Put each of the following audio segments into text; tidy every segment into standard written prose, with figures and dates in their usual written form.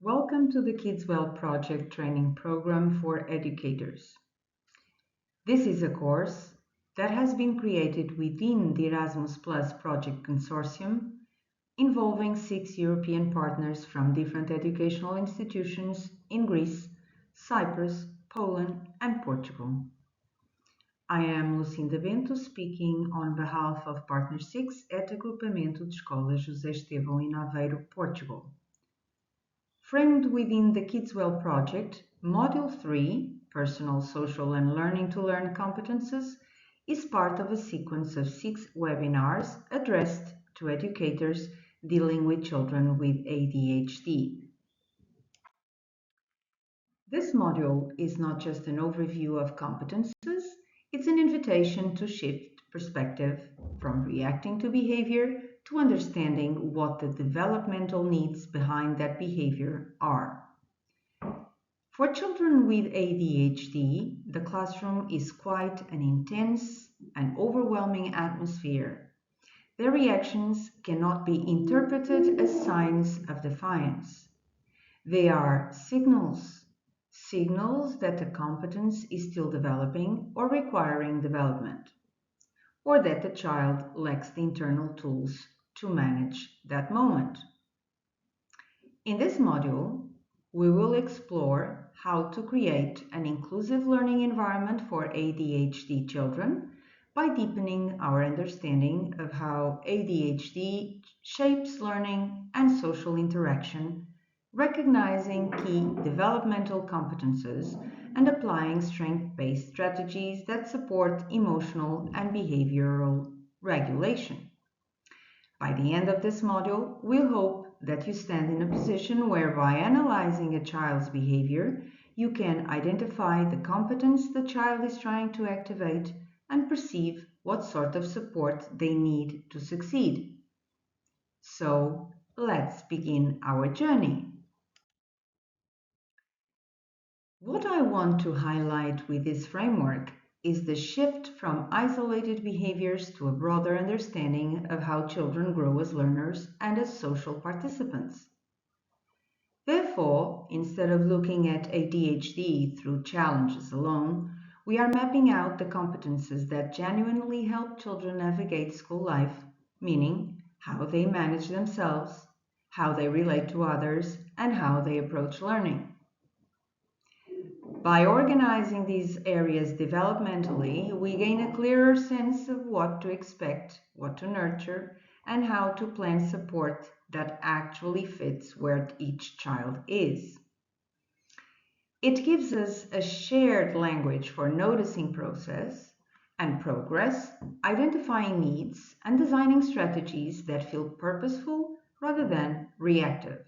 Welcome to the Kidswell project training program for educators. This is a course that has been created within the Erasmus Plus project consortium involving 6 European partners from different educational institutions in Greece, Cyprus, Poland and Portugal. I am Lucinda Bento, speaking on behalf of Partner 6 at Agrupamento de Escolas José Estevão in Aveiro, Portugal. Framed within the Kidswell project, Module 3, Personal, Social and Learning to Learn Competences, is part of a sequence of 6 webinars addressed to educators dealing with children with ADHD. This module is not just an overview of competences, it's an invitation to shift perspective from reacting to behavior to understanding what the developmental needs behind that behavior are. For children with ADHD, the classroom is quite an intense and overwhelming atmosphere. Their reactions cannot be interpreted as signs of defiance. They are signals that the competence is still developing or requiring development, or that the child lacks the internal tools to manage that moment. In this module, we will explore how to create an inclusive learning environment for ADHD children by deepening our understanding of how ADHD shapes learning and social interaction, recognizing key developmental competences, and applying strength-based strategies that support emotional and behavioral regulation. By the end of this module, we hope that you stand in a position where, by analyzing a child's behavior, you can identify the competence the child is trying to activate and perceive what sort of support they need to succeed. So, let's begin our journey. What I want to highlight with this framework is the shift from isolated behaviors to a broader understanding of how children grow as learners and as social participants. Therefore, instead of looking at ADHD through challenges alone, we are mapping out the competences that genuinely help children navigate school life, meaning how they manage themselves, how they relate to others, and how they approach learning. By organizing these areas developmentally, we gain a clearer sense of what to expect, what to nurture, and how to plan support that actually fits where each child is. It gives us a shared language for noticing process and progress, identifying needs, and designing strategies that feel purposeful rather than reactive.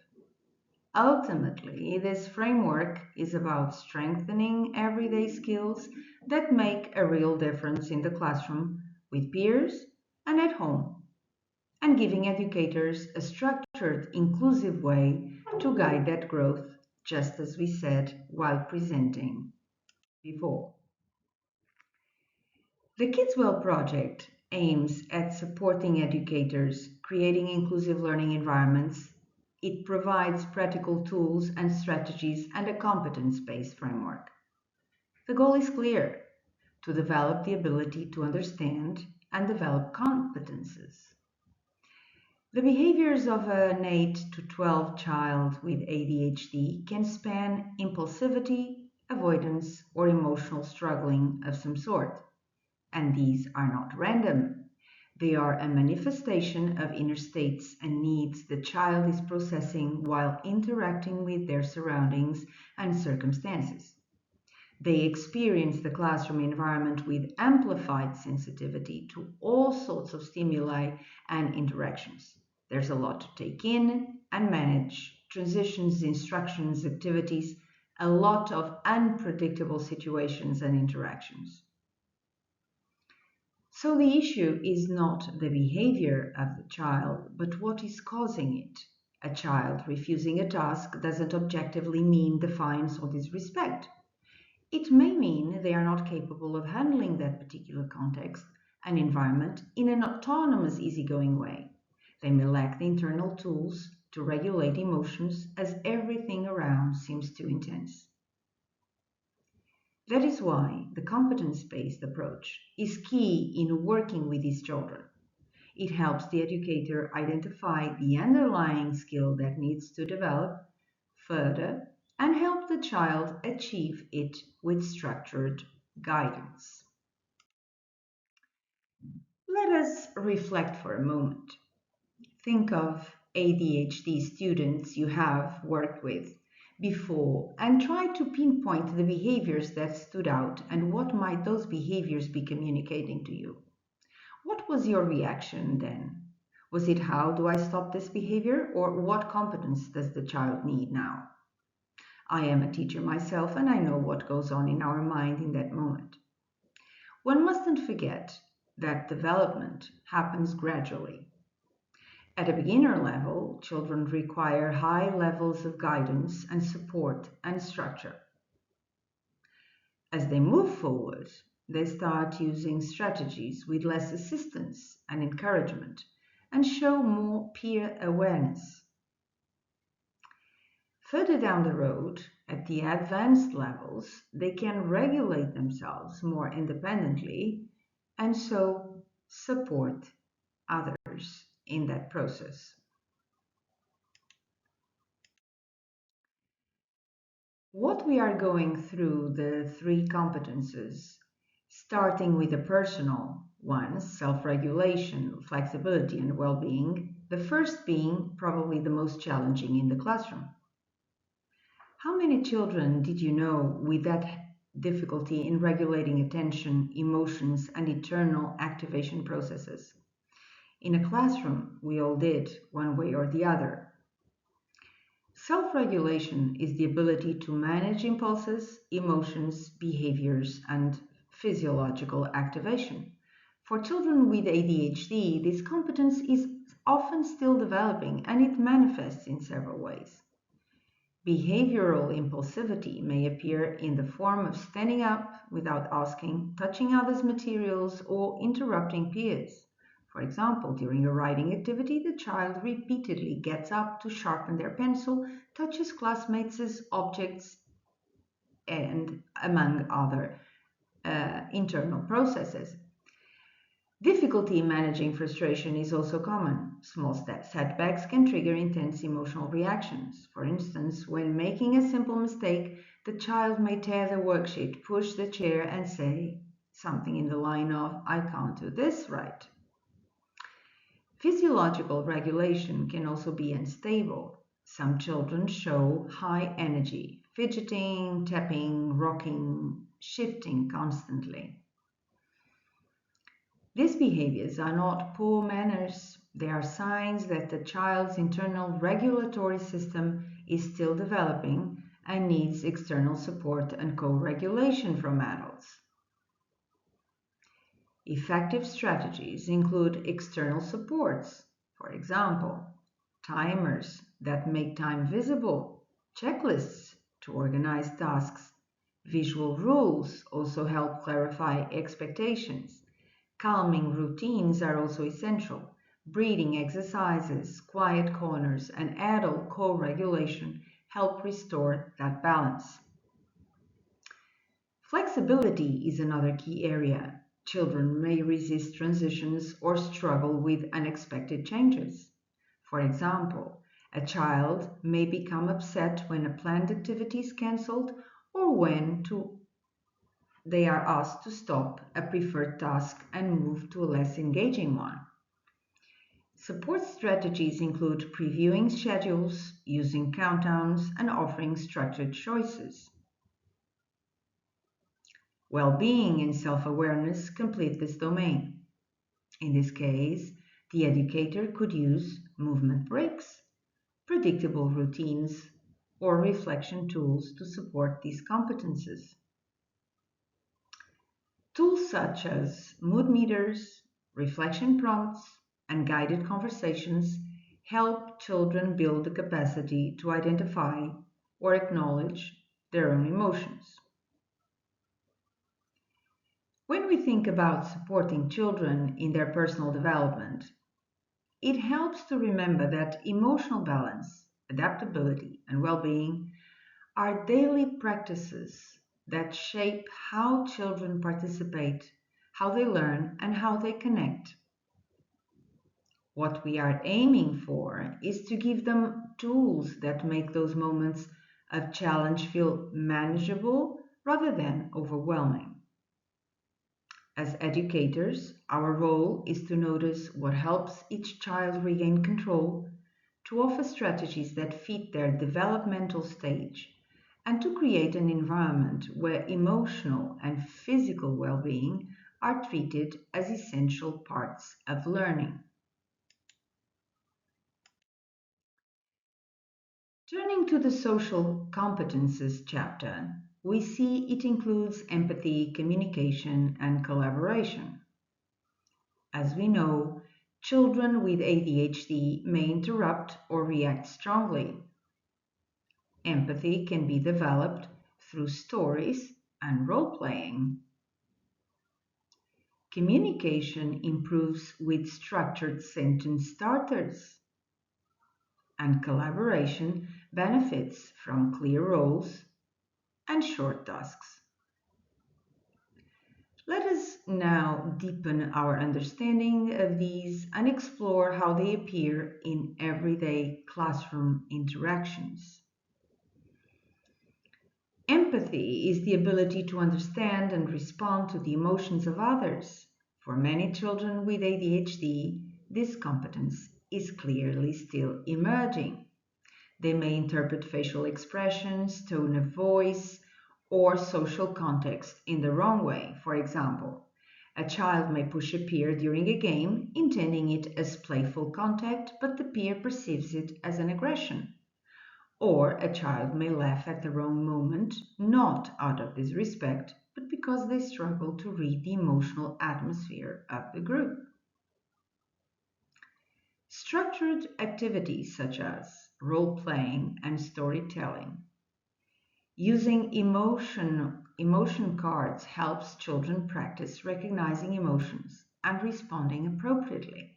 Ultimately, this framework is about strengthening everyday skills that make a real difference in the classroom, with peers, and at home, and giving educators a structured, inclusive way to guide that growth, just as we said while presenting before. The Kidswell project aims at supporting educators, creating inclusive learning environments. It provides practical tools and strategies and a competence-based framework. The goal is clear: to develop the ability to understand and develop competences. The behaviors of an 8 to 12 child with ADHD can span impulsivity, avoidance, or emotional struggling of some sort. And these are not random. They are a manifestation of inner states and needs the child is processing while interacting with their surroundings and circumstances. They experience the classroom environment with amplified sensitivity to all sorts of stimuli and interactions. There's a lot to take in and manage: transitions, instructions, activities, a lot of unpredictable situations and interactions. So the issue is not the behavior of the child, but what is causing it. A child refusing a task doesn't objectively mean defiance or disrespect. It may mean they are not capable of handling that particular context and environment in an autonomous, easygoing way. They may lack the internal tools to regulate emotions as everything around seems too intense. That is why the competence-based approach is key in working with these children. It helps the educator identify the underlying skill that needs to develop further and help the child achieve it with structured guidance. Let us reflect for a moment. Think of ADHD students you have worked with before and try to pinpoint the behaviors that stood out and what might those behaviors be communicating to you. What was your reaction then? Was it how do I stop this behavior or what competence does the child need now? I am a teacher myself and I know what goes on in our mind in that moment. One mustn't forget that development happens gradually. At a beginner level, children require high levels of guidance and support and structure. As they move forward, they start using strategies with less assistance and encouragement and show more peer awareness. Further down the road, at the advanced levels, they can regulate themselves more independently and so support others in that process. What we are going through the three competences, starting with the personal ones, self-regulation, flexibility, and well-being, the first being probably the most challenging in the classroom. How many children did you know with that difficulty in regulating attention, emotions, and internal activation processes? In a classroom, we all did, one way or the other. Self-regulation is the ability to manage impulses, emotions, behaviors, and physiological activation. For children with ADHD, this competence is often still developing and it manifests in several ways. Behavioral impulsivity may appear in the form of standing up without asking, touching others' materials, or interrupting peers. For example, during a writing activity, the child repeatedly gets up to sharpen their pencil, touches classmates' objects, and among other internal processes. Difficulty in managing frustration is also common. Small setbacks can trigger intense emotional reactions. For instance, when making a simple mistake, the child may tear the worksheet, push the chair, and say something in the line of, "I can't do this right." Physiological regulation can also be unstable. Some children show high energy, fidgeting, tapping, rocking, shifting constantly. These behaviors are not poor manners. They are signs that the child's internal regulatory system is still developing and needs external support and co-regulation from adults. Effective strategies include external supports, for example, timers that make time visible, checklists to organize tasks, visual rules also help clarify expectations. Calming routines are also essential. Breathing exercises, quiet corners, and adult co-regulation help restore that balance. Flexibility is another key area. Children may resist transitions or struggle with unexpected changes. For example, a child may become upset when a planned activity is cancelled or when they are asked to stop a preferred task and move to a less engaging one. Support strategies include previewing schedules, using countdowns, and offering structured choices. Well-being and self-awareness complete this domain. In this case, the educator could use movement breaks, predictable routines, or reflection tools to support these competences. Tools such as mood meters, reflection prompts, and guided conversations help children build the capacity to identify or acknowledge their own emotions. When we think about supporting children in their personal development, it helps to remember that emotional balance, adaptability, and well-being are daily practices that shape how children participate, how they learn, and how they connect. What we are aiming for is to give them tools that make those moments of challenge feel manageable rather than overwhelming. As educators, our role is to notice what helps each child regain control, to offer strategies that fit their developmental stage, and to create an environment where emotional and physical well-being are treated as essential parts of learning. Turning to the social competences chapter, we see it includes empathy, communication, and collaboration. As we know, children with ADHD may interrupt or react strongly. Empathy can be developed through stories and role-playing. Communication improves with structured sentence starters. And collaboration benefits from clear roles and short tasks. Let us now deepen our understanding of these and explore how they appear in everyday classroom interactions. Empathy is the ability to understand and respond to the emotions of others. For many children with ADHD, this competence is clearly still emerging. They may interpret facial expressions, tone of voice, or social context in the wrong way. For example, a child may push a peer during a game, intending it as playful contact, but the peer perceives it as an aggression. Or a child may laugh at the wrong moment, not out of disrespect, but because they struggle to read the emotional atmosphere of the group. Structured activities such as role-playing and storytelling. Using emotion cards helps children practice recognizing emotions and responding appropriately.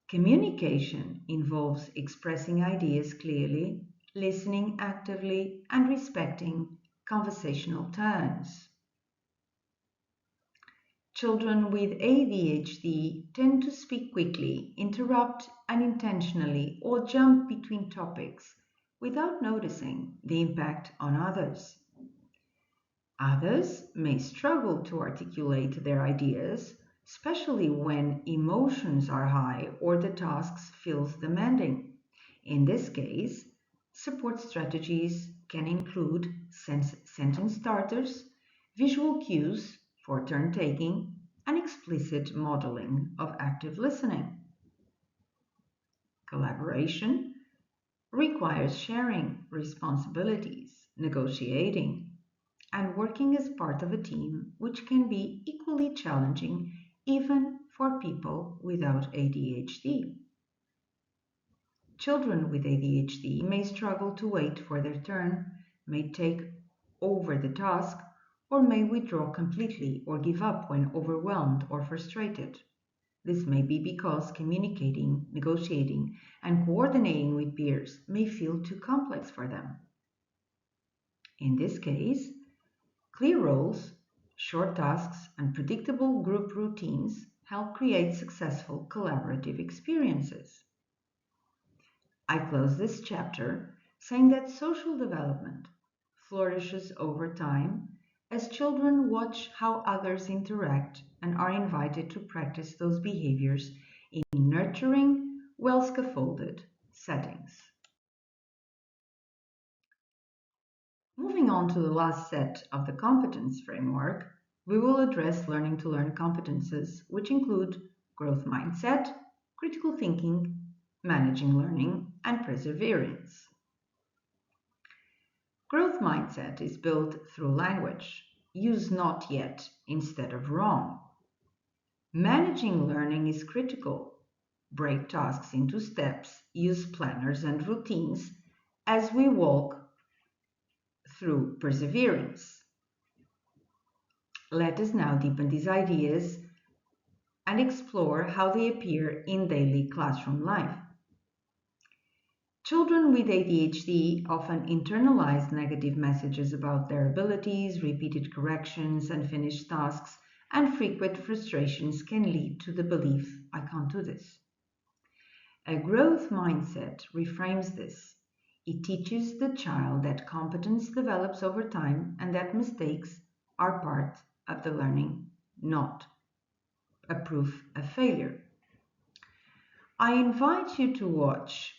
Communication involves expressing ideas clearly, listening actively, and respecting conversational turns. Children with ADHD tend to speak quickly, interrupt unintentionally, or jump between topics without noticing the impact on others. Others may struggle to articulate their ideas, especially when emotions are high or the tasks feels demanding. In this case, support strategies can include sentence starters, visual cues for turn taking, and explicit modeling of active listening. Collaboration requires sharing responsibilities, negotiating, and working as part of a team, which can be equally challenging even for people without ADHD. Children with ADHD may struggle to wait for their turn, may take over the task, or may withdraw completely or give up when overwhelmed or frustrated. This may be because communicating, negotiating, and coordinating with peers may feel too complex for them. In this case, clear roles, short tasks, and predictable group routines help create successful collaborative experiences. I close this chapter saying that social development flourishes over time as children watch how others interact and are invited to practice those behaviors in nurturing, well-scaffolded settings. Moving on to the last set of the competence framework, we will address learning to learn competences, which include growth mindset, critical thinking, managing learning, and perseverance. Growth mindset is built through language. Use not yet instead of wrong. Managing learning is critical. Break tasks into steps, use planners and routines as we walk through perseverance. Let us now deepen these ideas and explore how they appear in daily classroom life. Children with ADHD often internalize negative messages about their abilities, repeated corrections, unfinished tasks, and frequent frustrations can lead to the belief, I can't do this. A growth mindset reframes this. It teaches the child that competence develops over time and that mistakes are part of the learning, not a proof of failure. I invite you to watch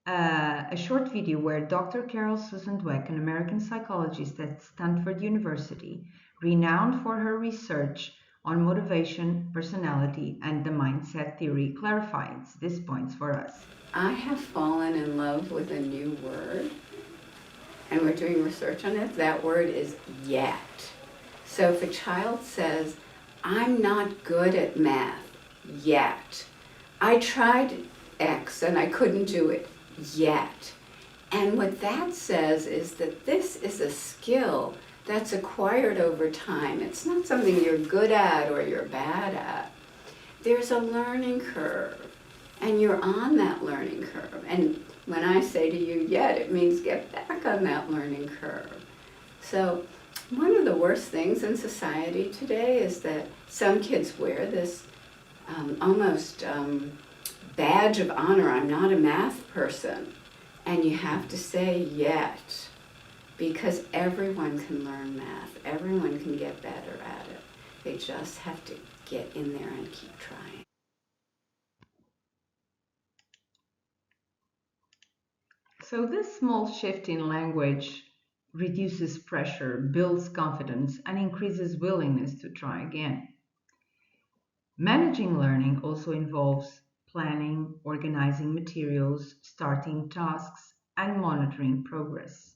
a short video where Dr. Carol Susan Dweck, an American psychologist at Stanford University, renowned for her research on motivation, personality, and the mindset theory, clarifies these points for us. I have fallen in love with a new word, and we're doing research on it. That word is yet. So if a child says, I'm not good at math yet, I tried X and I couldn't do it yet. And what that says is that this is a skill that's acquired over time. It's not something you're good at or you're bad at. There's a learning curve, and you're on that learning curve. And when I say to you, yet, it means get back on that learning curve. So one of the worst things in society today is that some kids wear this almost badge of honor. I'm not a math person. And you have to say yet, because everyone can learn math. Everyone can get better at it. They just have to get in there and keep trying. So this small shift in language reduces pressure, builds confidence, and increases willingness to try again. Managing learning also involves planning, organizing materials, starting tasks, and monitoring progress.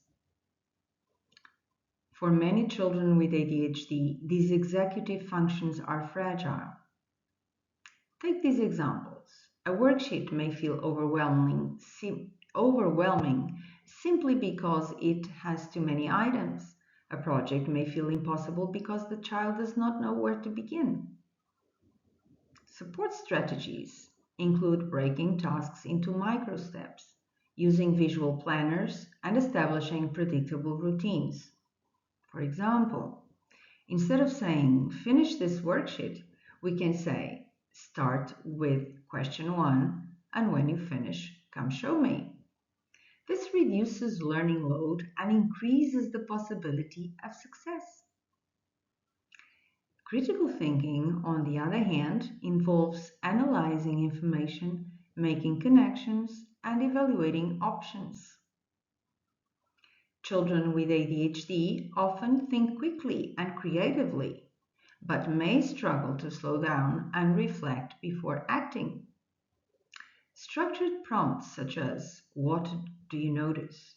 For many children with ADHD, these executive functions are fragile. Take these examples. A worksheet may feel overwhelming simply because it has too many items. A project may feel impossible because the child does not know where to begin. Support strategies include breaking tasks into micro steps, using visual planners, and establishing predictable routines. For example, instead of saying, finish this worksheet, we can say, start with question 1, and when you finish, come show me. This reduces learning load and increases the possibility of success. Critical thinking, on the other hand, involves analyzing information, making connections, and evaluating options. Children with ADHD often think quickly and creatively, but may struggle to slow down and reflect before acting. Structured prompts such as, what do you notice?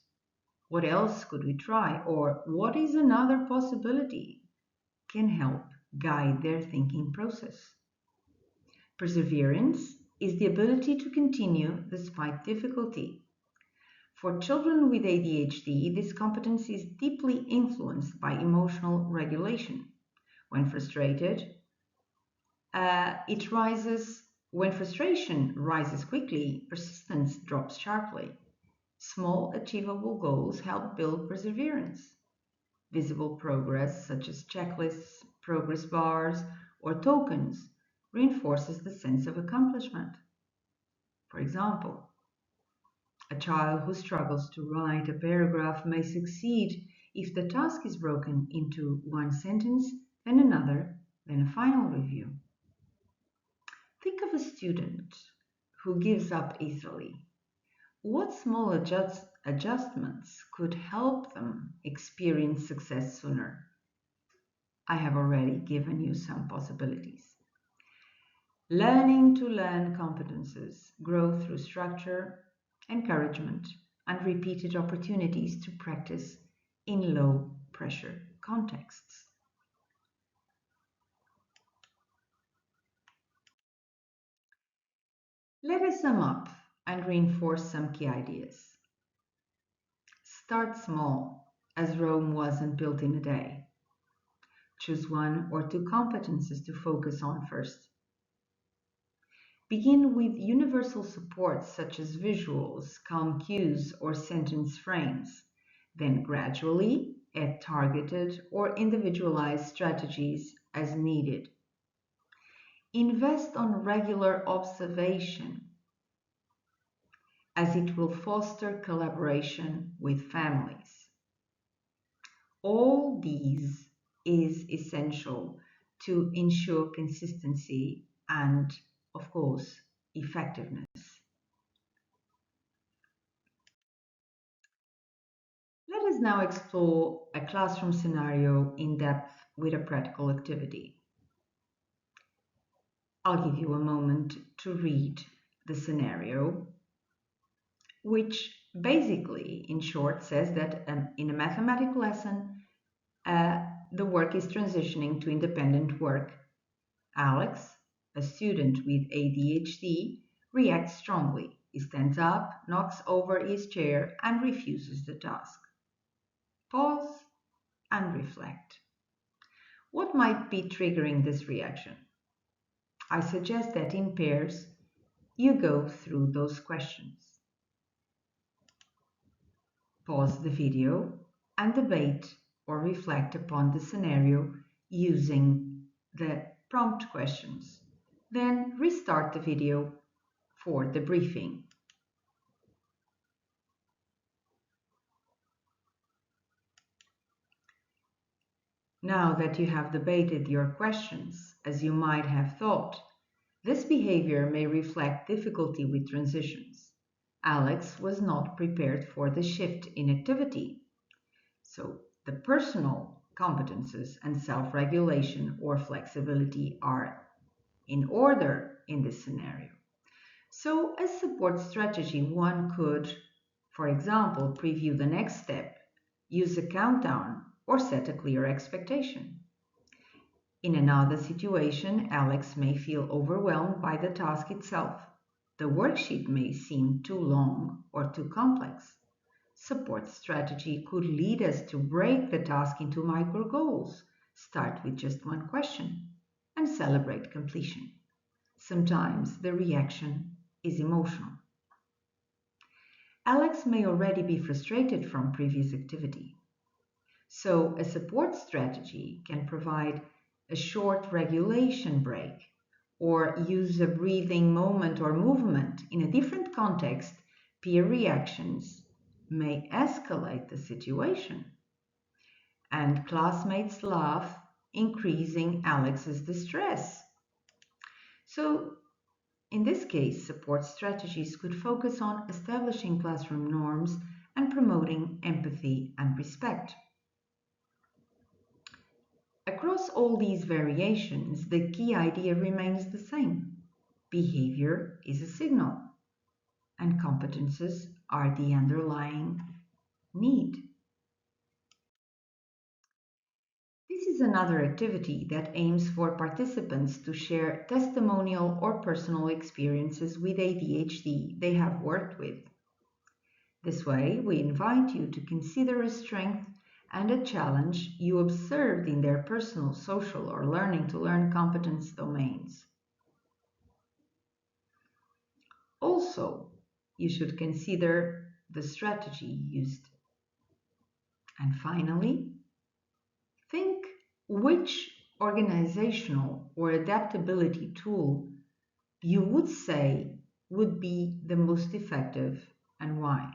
What else could we try? Or what is another possibility? Can help guide their thinking process. Perseverance is the ability to continue despite difficulty. For children with ADHD, this competence is deeply influenced by emotional regulation. When frustrated, when frustration rises quickly, persistence drops sharply. Small, achievable goals help build perseverance. Visible progress, such as checklists, progress bars, or tokens, reinforces the sense of accomplishment. For example, a child who struggles to write a paragraph may succeed if the task is broken into one sentence, then another, then a final review. Think of a student who gives up easily. What small adjustments could help them experience success sooner? I have already given you some possibilities. Learning to learn competences grow through structure, encouragement, and repeated opportunities to practice in low pressure contexts. Let us sum up and reinforce some key ideas. Start small, as Rome wasn't built in a day. Choose one or two competences to focus on first. Begin with universal supports such as visuals, calm cues, or sentence frames. Then gradually add targeted or individualized strategies as needed. Invest on regular observation as it will foster collaboration with families. All these is essential to ensure consistency and, of course, effectiveness. Let us now explore a classroom scenario in depth with a practical activity. I'll give you a moment to read the scenario, which basically, in short, says that in a mathematics lesson, the work is transitioning to independent work. Alex, a student with ADHD, reacts strongly. He stands up, knocks over his chair, and refuses the task. Pause and reflect. What might be triggering this reaction? I suggest that in pairs, you go through those questions. Pause the video and debate or reflect upon the scenario using the prompt questions. Then restart the video for debriefing. Now that you have debated your questions, as you might have thought, this behavior may reflect difficulty with transitions. Alex was not prepared for the shift in activity. So the personal competences and self-regulation or flexibility are in order in this scenario. So as support strategy, one could, for example, preview the next step, use a countdown, or set a clear expectation. In another situation, Alex may feel overwhelmed by the task itself. The worksheet may seem too long or too complex. Support strategy could lead us to break the task into micro goals, start with just one question, and celebrate completion. Sometimes the reaction is emotional. Alex may already be frustrated from previous activity. So a support strategy can provide a short regulation break or use a breathing moment or movement. In a different context, peer reactions may escalate the situation. And classmates laugh, increasing Alex's distress. So in this case, support strategies could focus on establishing classroom norms and promoting empathy and respect. Across all these variations, the key idea remains the same. Behavior is a signal, and competences are the underlying need. This is another activity that aims for participants to share testimonial or personal experiences with ADHD they have worked with. This way, we invite you to consider a strength and a challenge you observed in their personal, social, or learning to learn competence domains. Also, you should consider the strategy used. And finally, think which organizational or adaptability tool you would say would be the most effective and why.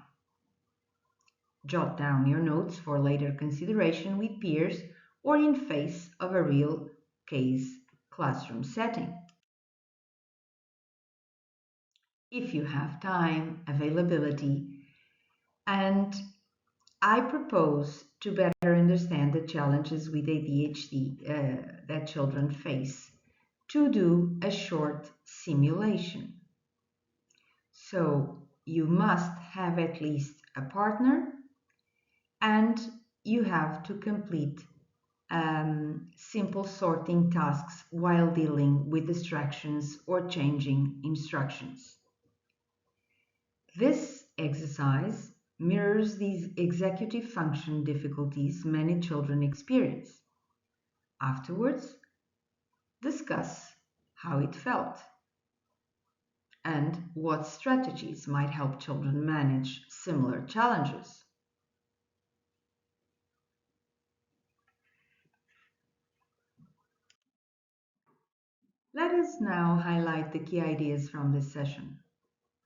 Jot down your notes for later consideration with peers or in face of a real case classroom setting. If you have time, availability, and I propose to better understand the challenges with ADHD that children face, to do a short simulation. So you must have at least a partner and you have to complete simple sorting tasks while dealing with distractions or changing instructions. This exercise mirrors these executive function difficulties many children experience. Afterwards, discuss how it felt. and what strategies might help children manage similar challenges. Let us now highlight the key ideas from this session.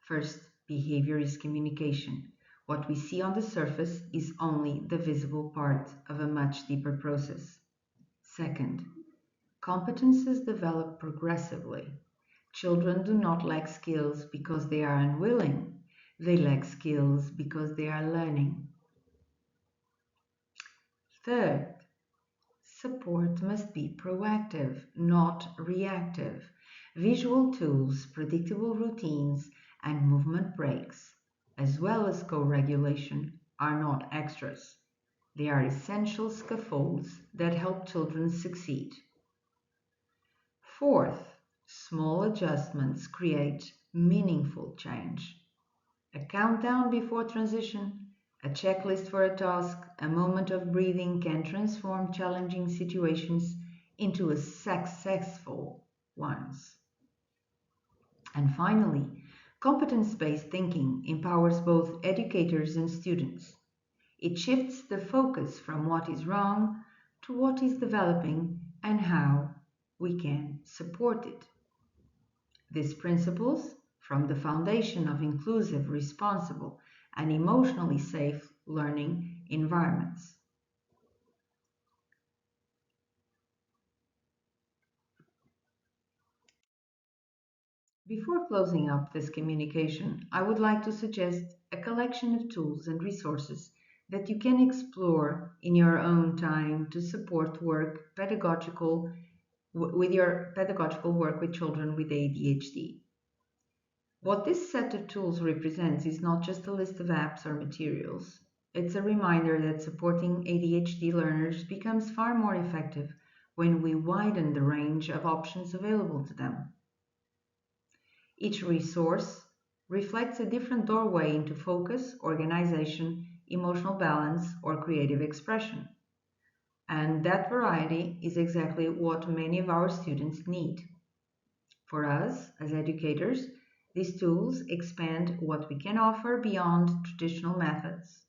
First, behavior is communication. What we see on the surface is only the visible part of a much deeper process. Second, competences develop progressively. Children do not lack skills because they are unwilling. They lack skills because they are learning. Third, support must be proactive, not reactive. Visual tools, predictable routines, and movement breaks, as well as co-regulation, are not extras. They are essential scaffolds that help children succeed. Fourth, small adjustments create meaningful change. A countdown before transition, a checklist for a task, a moment of breathing can transform challenging situations into a successful ones. And finally, competence-based thinking empowers both educators and students. It shifts the focus from what is wrong to what is developing and how we can support it. These principles form the foundation of inclusive, responsible, and emotionally safe learning environments. Before closing up this communication, I would like to suggest a collection of tools and resources that you can explore in your own time to support with your pedagogical work with children with ADHD. What this set of tools represents is not just a list of apps or materials. It's a reminder that supporting ADHD learners becomes far more effective when we widen the range of options available to them. Each resource reflects a different doorway into focus, organization, emotional balance, or creative expression. And that variety is exactly what many of our students need. For us, as educators, these tools expand what we can offer beyond traditional methods.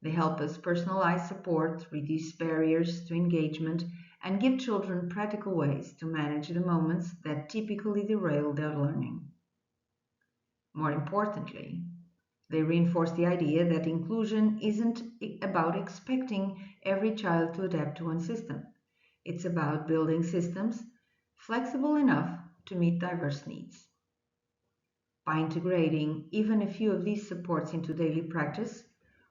They help us personalize support, reduce barriers to engagement, and give children practical ways to manage the moments that typically derail their learning. More importantly, they reinforce the idea that inclusion isn't about expecting every child to adapt to one system. It's about building systems flexible enough to meet diverse needs. By integrating even a few of these supports into daily practice,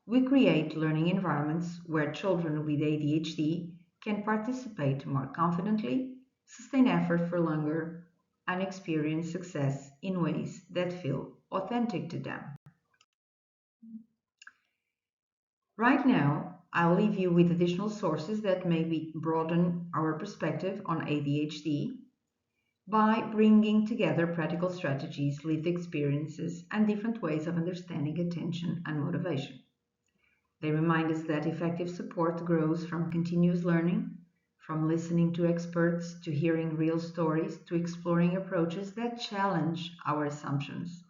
we create learning environments where children with ADHD can participate more confidently, sustain effort for longer, and experience success in ways that feel authentic to them. Right now, I'll leave you with additional sources that maybe broaden our perspective on ADHD by bringing together practical strategies, lived experiences, and different ways of understanding attention and motivation. They remind us that effective support grows from continuous learning, from listening to experts to hearing real stories to exploring approaches that challenge our assumptions.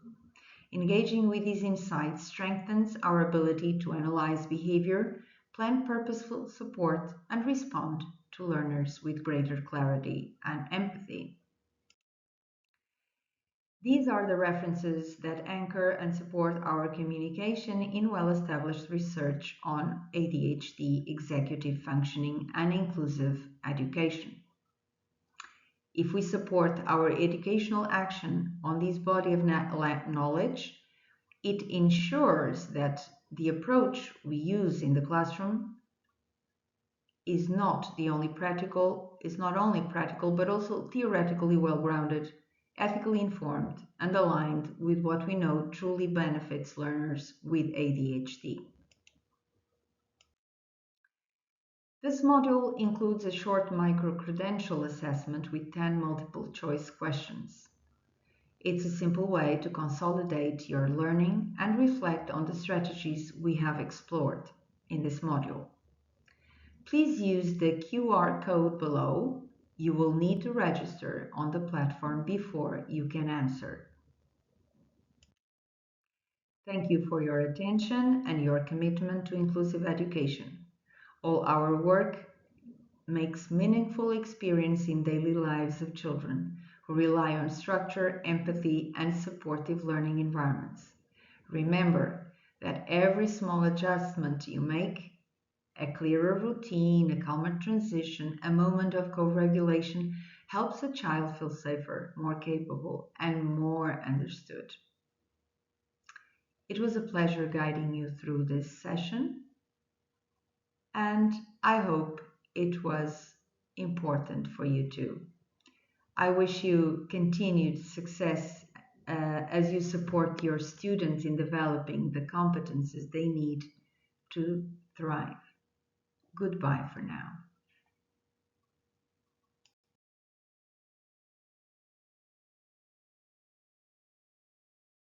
Engaging with these insights strengthens our ability to analyze behavior, plan purposeful support, and respond to learners with greater clarity and empathy. These are the references that anchor and support our communication in well-established research on ADHD, executive functioning, and inclusive education. If we support our educational action on this body of knowledge, it ensures that the approach we use in the classroom is not only practical, but also theoretically well-grounded, ethically informed, and aligned with what we know truly benefits learners with ADHD. This module includes a short micro-credential assessment with 10 multiple-choice questions. It's a simple way to consolidate your learning and reflect on the strategies we have explored in this module. Please use the QR code below. You will need to register on the platform before you can answer. Thank you for your attention and your commitment to inclusive education. All our work makes meaningful experience in daily lives of children who rely on structure, empathy, and supportive learning environments. Remember that every small adjustment you make, a clearer routine, a calmer transition, a moment of co-regulation, helps a child feel safer, more capable, and more understood. It was a pleasure guiding you through this session, and I hope it was important for you too. I wish you continued success as you support your students in developing the competences they need to thrive. Goodbye for now.